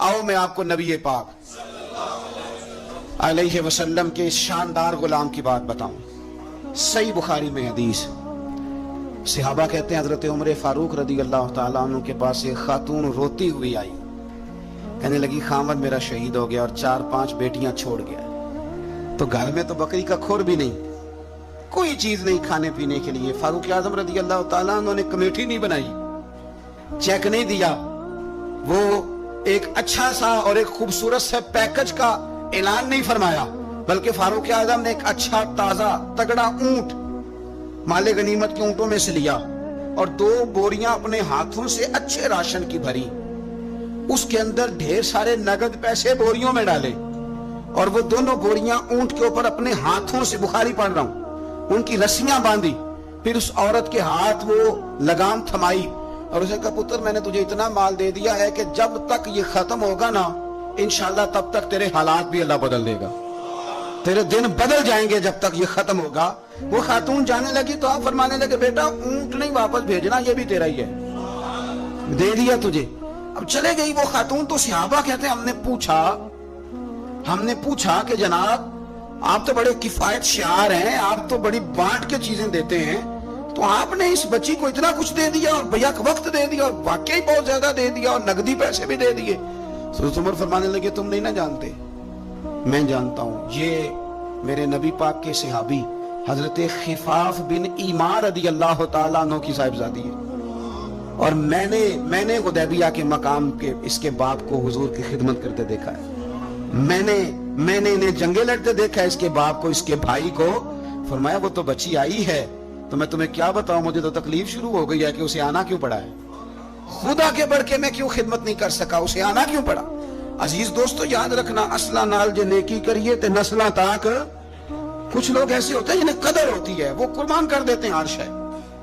आओ मैं आपको नबी पाक अलैहि वसल्लम के इस शानदार गुलाम की बात बताऊं। सही बुखारी में हदीस, सहाबा कहते हैं हजरत उमर फारूक रदी अल्लाह ताला अन्हु के पास एक खातून रोती हुई आई, कहने लगी खामद मेरा शहीद हो गया और 4-5 बेटियां छोड़ गया, तो घर में तो बकरी का खुर भी नहीं, कोई चीज नहीं खाने पीने के लिए। फारूक आजम रदी अल्लाह ताला अन्हु ने कमेटी नहीं बनाई, चेक नहीं दिया, वो एक अच्छा सा और एक खूबसूरत से पैकेज का ऐलान नहीं फरमाया, बल्कि फारूक आजम ने एक अच्छा ताजा तगड़ा ऊंट माले गनीमत के ऊंटों में से लिया और 2 बोरियां अपने हाथों से अच्छे राशन की भरी, उसके अंदर ढेर सारे नगद पैसे बोरियों में डाले और वो दोनों बोरियां ऊंट के ऊपर अपने हाथों से, बुखारी पढ़ रहा हूं, उनकी रस्सियां बांधी, फिर उस औरत के हाथ वो लगाम थमाई और उसे कहा पुत्र मैंने तुझे इतना माल दे दिया है कि जब तक ये खत्म होगा ना इंशाल्लाह तब तक तेरे हालात भी अल्लाह बदल देगा, तेरे दिन बदल जाएंगे जब तक ये खत्म होगा। वो खातून जाने लगी तो आप फरमाने लगे बेटा ऊंट नहीं वापस भेजना, ये भी तेरा ही है, दे दिया तुझे। अब चले गई वो खातून, तो सहाबा कहते हैं हमने पूछा कि जनाब आप तो बड़े किफायत शार हैं, आप तो बड़ी बांट के चीजें देते हैं, तो आपने इस बच्ची को इतना कुछ दे दिया और बैक वक्त दे दिया और वाकई बहुत ज्यादा दे दिया और नकदी पैसे भी दे दिए। तो उमर फरमाने लगे तुम नहीं ना जानते, मैं जानता हूं, ये मेरे नबी पाक के सहाबी हजरत खिफाफ बिन ईमार रदी अल्लाह ताला अन्हु की साहिबजादी है और मैंने हुदैबिया के मकाम के इसके बाप को हुजूर की खिदमत करते देखा है, मैंने इन्हें जंगे लड़ते देखा है, इसके बाप को, इसके भाई को। फरमाया वो तो बच्ची आई है तो मैं तुम्हें क्या बताऊं, मुझे तो तकलीफ शुरू हो गई है कि उसे आना क्यों पड़ा है, खुदा के बढ़ के मैं क्यों खिदमत नहीं कर सका, उसे आना क्यों पड़ा। अजीज दोस्तों याद रखना, असला नाल जे नेकी करिए ते नस्ला ताक। कुछ लोग ऐसे होते हैं जिन्हें कदर होती है, वो कुर्बान कर देते हैं हर शय,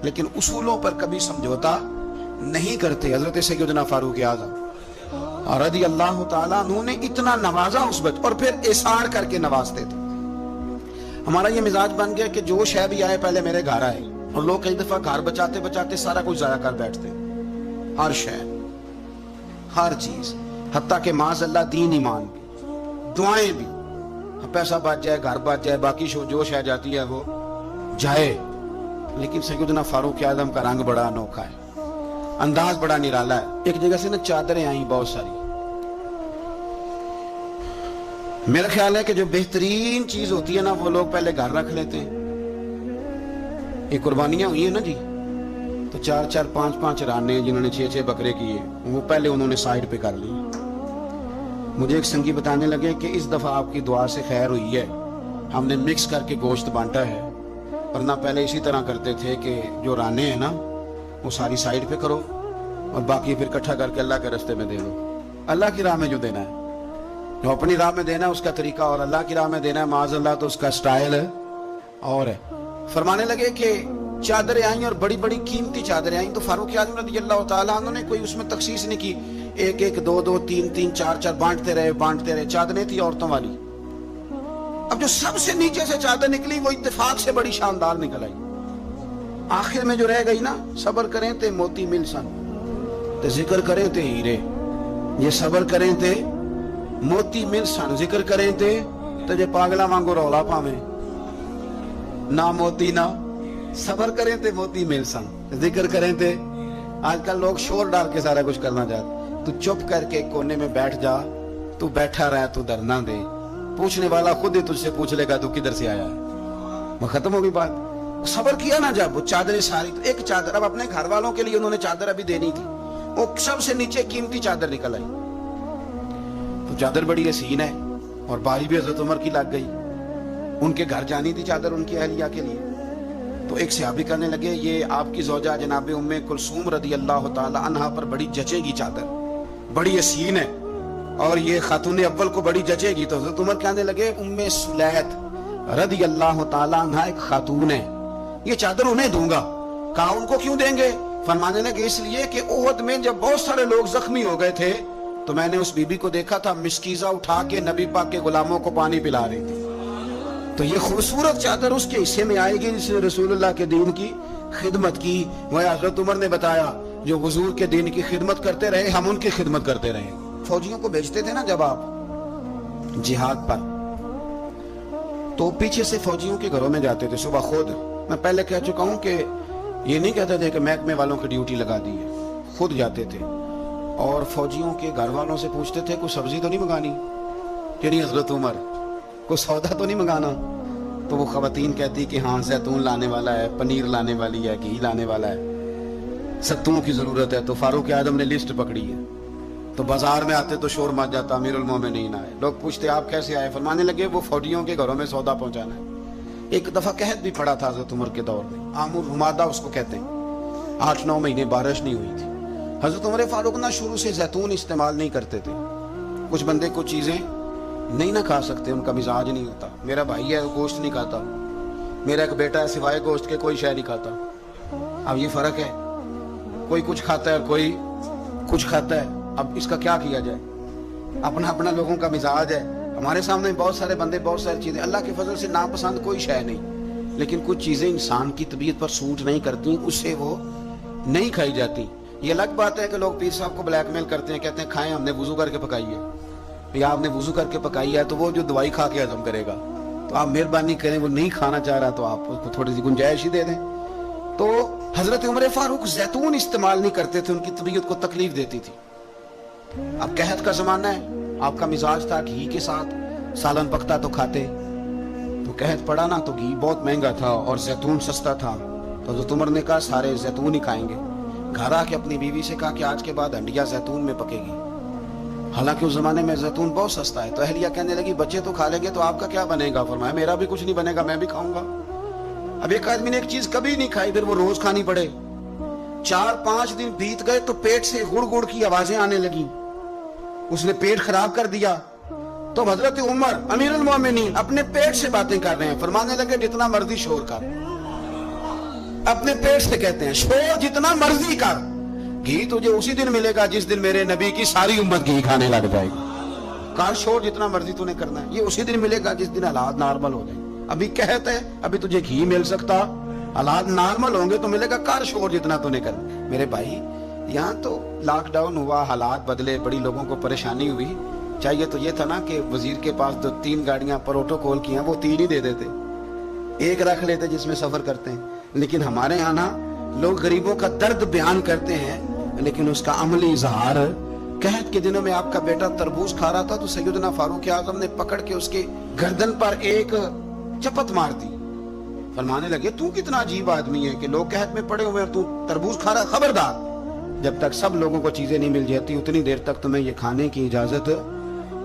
लेकिन उसूलों पर कभी समझौता नहीं करते। हजरत सैयदना फारूक आज़म रदी अल्लाह ताला अन्हु ने इतना नवाजा उस बच्चे, और फिर एहसान करके नवाजते थे। हमारा ये मिजाज बन गया कि जो शय भी आए पहले मेरे घर आए, और लोग कई दफा घर बचाते बचाते सारा कुछ जाया कर बैठते, हर शय, हर चीज, हत्ता के माज़अल्लाह दीन ईमान भी, दुआएं भी, पैसा बच जाए, घर बच जाए, बाकी जो शय जाती है वो जाए। लेकिन सैयदना फारूक आज़म का रंग बड़ा अनोखा है, अंदाज बड़ा निराला है। एक जगह से ना चादरें आई बहुत सारी, मेरा ख्याल है कि जो बेहतरीन चीज होती है ना वो लोग पहले घर रख लेते हैं। ये कुर्बानियां हुई है ना जी, तो 4-4, 5-5 राने जिन्होंने 6-6 बकरे किए वो पहले उन्होंने साइड पे कर ली। मुझे एक संगी बताने लगे कि इस दफा आपकी दुआ से खैर हुई है, हमने मिक्स करके गोश्त बांटा है, वरना पहले इसी तरह करते थे कि जो राने हैं ना वो सारी साइड पे करो और बाकी फिर इकट्ठा करके अल्लाह के रास्ते में दे दो। अल्लाह की राह में जो देना है, जो अपनी राह में देना है उसका तरीका, और अल्लाह की राह में देना है माज़अल्लाह तो उसका स्टाइल और है। फरमाने लगे कि चादरें आई और बड़ी बड़ी कीमती चादरें आई, तो फारूक आज़म रज़ी अल्लाह ताला अन्हु ने कोई उसमें तखसीस नहीं की, 1-1, 2-2, 3-3, 4-4 बांटते रहे। चादरें थी औरतों वाली। अब जो सबसे नीचे से चादर निकली वो इत्तेफाक से बड़ी शानदार निकल आई। आखिर में जो रह गई ना, सबर करें ते मोती मिल सन, ते जिक्र करें ते हीरे, ये सबर करें ते मोती मिल सन, जिक्र करें ते जे पागला वांगू रौला पावे, ना मोती ना सबर करें ते मोती मिल सन, जिक्र करें ते। आजकल लोग शोर डाल के सारा कुछ करना चाहते। तू चुप करके कोने में बैठ जा, तू बैठा रह, तू डरना दे, पूछने वाला खुद ही तुझसे पूछ लेगा तू किधर से आया है, वो खत्म हो गई बात। सबर किया ना जब, वो चादरें सारी, तो एक चादर अब अपने घर वालों के लिए उन्होंने चादर अभी देनी थी, वो सबसे नीचे कीमती चादर निकल आई। तो चादर बड़ी हसीन है और बारी भी हजरत उमर की लग गई, उनके घर जानी थी चादर उनकी अहलिया के लिए। तो एक सहाबी कहने लगे ये आपकी ज़ौजा जनाब उम्मे कुलसूम रदी अल्लाह ताला अन्हा पर बड़ी जचेगी चादर, बड़ी हसीन है और ये खातून अव्वल को बड़ी जचेगी। तो हजरत उमर कहने लगे उम्मे सुलैत रदी अल्लाह ताला अन्हा एक खातून है, ये चादर उन्हें दूंगा। कहा उनको क्यों देंगे? फरमाने लगे इसलिए कि ओहद में जब बहुत सारे लोग जख्मी हो गए थे तो मैंने उस बीबी को देखा था मिस्कीजा उठा के नबी पाक के गुलामों को पानी पिला रही थी, तो ये खूबसूरत चादर उसके हिस्से में आएगी जिसने रसूलुल्लाह के दीन की खिदमत की। वह हजरत उमर ने बताया जो हुजूर के दीन की खिदमत करते रहे हम उनकी खिदमत करते रहे। फौजियों को भेजते थे ना जब आप जिहाद पर, तो पीछे से फौजियों के घरों में जाते थे सुबह खुद। मैं पहले कह चुका हूं कि ये नहीं कहते थे कि महकमे वालों की ड्यूटी लगा दी है, खुद जाते थे और फौजियों के घर वालों से पूछते थे कुछ सब्जी तो नहीं मंगानी, तेरी हजरत उमर कोई सौदा तो नहीं मंगाना। तो वो खवातीन कहती कि हाँ जैतून लाने वाला है, पनीर लाने वाली है, घी लाने वाला है, सत्तुओं की जरूरत है। तो फारूक आजम ने लिस्ट पकड़ी है, तो बाजार में आते तो शोर मच जाता, अमीरुल मोमिनीन आए। लोग पूछते आप कैसे आए, फरमाने लगे वो फौजियों के घरों में सौदा पहुंचाना है। एक दफा कहत भी पड़ा था हजरत उमर के दौर में, आमुर हुमादा उसको कहते हैं, 8-9 महीने बारिश नहीं हुई थी। हजरत उमर फारूक ना शुरू से जैतून इस्तेमाल नहीं करते थे। कुछ बंदे कुछ चीजें नहीं ना खा सकते, उनका मिजाज नहीं होता। मेरा भाई है गोश्त नहीं खाता, मेरा एक बेटा है सिवाय गोश्त के कोई शय नहीं खाता। अब ये फर्क है, कोई कुछ खाता है और कोई कुछ खाता है। अब इसका क्या किया जाए, अपना अपना लोगों का मिजाज है। हमारे सामने बहुत सारे बंदे, बहुत सारी चीजें, अल्लाह के फजल से नापसंद कोई शय नहीं, लेकिन कुछ चीजें इंसान की तबीयत पर सूट नहीं करती, उससे वो नहीं खाई जाती। ये अलग बात है कि लोग पीर साहब को ब्लैकमेल करते हैं, कहते हैं खाएं, हमने वुजू करके पकाई है, या आपने वुजू करके पकाई है तो वो जो दवाई खा के हजम करेगा, तो आप मेहरबानी करें, वो नहीं खाना चाह रहा तो आप उसको थोड़ी सी गुंजाइश ही दे दें। तो हजरत उमर फारूक जैतून इस्तेमाल नहीं करते थे, उनकी तबीयत को तकलीफ देती थी। अब कहत का जमाना है, आपका मिजाज था घी के साथ सालन पकता तो खाते, तो कहत पड़ा ना तो घी बहुत महंगा था और जैतून सस्ता था। तो हजरत उमर ने कहा सारे जैतून ही खाएंगे। घर आके अपनी बीवी से कहा कि आज के बाद हंडिया जैतून में पकेगी। हालांकि उस जमाने में जैतून बहुत सस्ता है। तो अहलिया कहने लगी बच्चे तो खा लेंगे तो आपका क्या बनेगा। फरमाया मेरा भी कुछ नहीं बनेगा, मैं भी खाऊंगा। अब एक आदमी ने एक चीज कभी नहीं खाई, फिर वो रोज खानी पड़े। 4-5 दिन बीत गए तो पेट से गुड़ गुड़ की आवाजें आने लगी, उसने पेट खराब कर दिया। तो हजरत उमर अमीरुल मोमिनीन अपने पेट से बातें कर रहे हैं, फरमाने लगे जितना मर्जी शोर कर, अपने पेट से कहते हैं शोर जितना मर्जी कर, घी तुझे उसी दिन मिलेगा जिस दिन मेरे नबी की सारी उम्मत घी खाने लग जाएगी। कार शोर जितना मर्जी तूने करना है, ये उसी दिन मिलेगा जिस दिन हालात नॉर्मल हो जाए। अभी कहते हैं अभी तुझे घी मिल सकता, हालात नॉर्मल होंगे तो मिलेगा, कार शोर जितना तूने करना। मेरे भाई यहाँ तो लॉकडाउन हुआ, हालात बदले, बड़ी लोगों को परेशानी हुई। चाहिए तो ये था ना कि वजीर के पास 2-3 गाड़ियां प्रोटोकॉल की हैं, वो 3 ही दे देते, एक रख लेते जिसमें सफर करते हैं। लेकिन हमारे यहाँ ना लोग गरीबों का दर्द बयान करते हैं, लेकिन उसका अमली इजहार। कहत के दिनों में आपका बेटा तरबूज खा रहा था तो सैयदना फारूक आजम ने पकड़ के उसके गर्दन पर एक चपत मार दी। फरमाने लगे तू कितना अजीब आदमी है कि लोग कहत में पड़े हुए तू तरबूज खा रहा, खबरदार, जब तक सब लोगों को चीजें नहीं मिल जाती उतनी देर तक तुम्हें ये खाने की इजाजत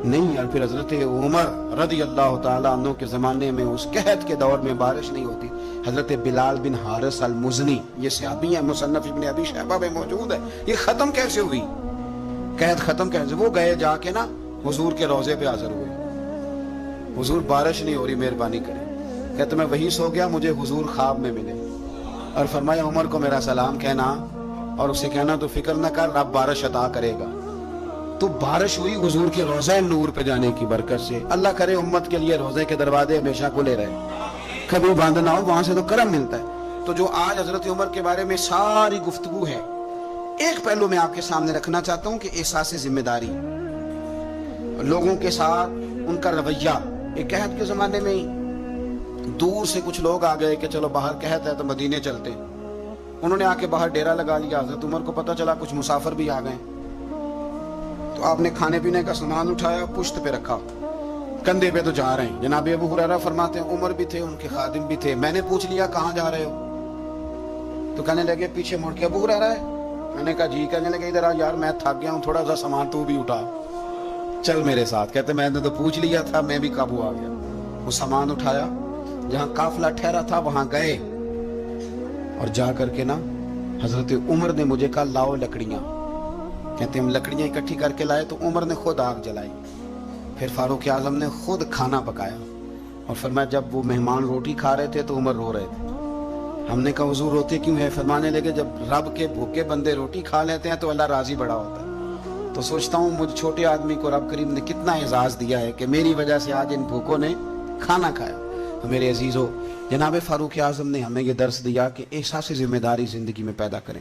नहीं। और फिर हजरत उमर रज़ी अल्लाह ताला अन्हु के जमाने में उस कहत के दौर में बारिश नहीं होती। हजरत बिलाल बिन हारिस अल मुज़नी, ये सहाबी है, मुसन्नफ इब्न अबी शैबा में मौजूद है। ये खत्म कैसे हुई, कहत खत्म कैसे? वो गए जाके ना हुजूर के रोजे पे हाजिर हुए, हुजूर बारिश नहीं हो रही, मेहरबानी करें। कहते मैं वही सो गया, मुझे हुजूर ख्वाब में मिले और फरमाया उमर को मेरा सलाम कहना और उसे कहना तो फिक्र न कर, रब बारिश अता करेगा। तो बारिश हुई हुजूर के रोज़े नूर पे जाने की बरकत से। अल्लाह करे उम्मत के लिए रोज़े के दरवाजे हमेशा खुले रहे, कभी बंद ना हो, वहां से तो करम मिलता है। तो जो आज हजरत उमर के बारे में सारी गुफ्तगू है, एक पहलू मैं आपके सामने रखना चाहता हूँ कि एहसास जिम्मेदारी, लोगों के साथ उनका रवैया। एक कहत के जमाने में दूर से कुछ लोग आ गए कि चलो बाहर कहत है तो मदीने चलते, उन्होंने आके बाहर डेरा लगा लिया। हजरत उमर को पता चला कुछ मुसाफिर भी आ गए, तो आपने खाने पीने का सामान उठाया, पुश्त पे रखा, कंधे पे तो जा रहे हैं। जनाब अबू हुरैरा फरमाते हैं उमर भी थे, उनके खादिम भी थे। मैंने पूछ लिया कहाँ जा रहे हो, तो कहने लगे पीछे मुड़ के अबू हुरैरा है। मैंने कहा जी। कहने लगे इधर आ यार, मैं थक गया हूँ, थोड़ा सा सामान तू भी उठा, चल मेरे साथ। कहते मैंने तो पूछ लिया था, मैं भी काबू आ गया। वो सामान उठाया, जहाँ काफिला ठहरा था वहां गए और जा करके ना हजरत उमर ने मुझे कहा लाओ लकड़ियां। कहते हम लकड़ियां इकट्ठी करके लाए तो उमर ने खुद आग जलाई, फिर फारूक आजम ने खुद खाना पकाया और फरमाया जब वो मेहमान रोटी खा रहे थे तो उमर रो रहे थे। हमने कहा हुजूर रोते क्यों है? फरमाने लगे जब रब के भूखे बंदे रोटी खा लेते हैं तो अल्लाह राजी बड़ा होता है। तो सोचता हूँ मुझ छोटे आदमी को रब करीम ने कितना एजाज दिया है कि मेरी वजह से आज इन भूखों ने खाना खाया। तो मेरे अजीजों, जनाब फारूक आजम ने हमें ये दर्स दिया कि एहसास जिम्मेदारी जिंदगी में पैदा करें।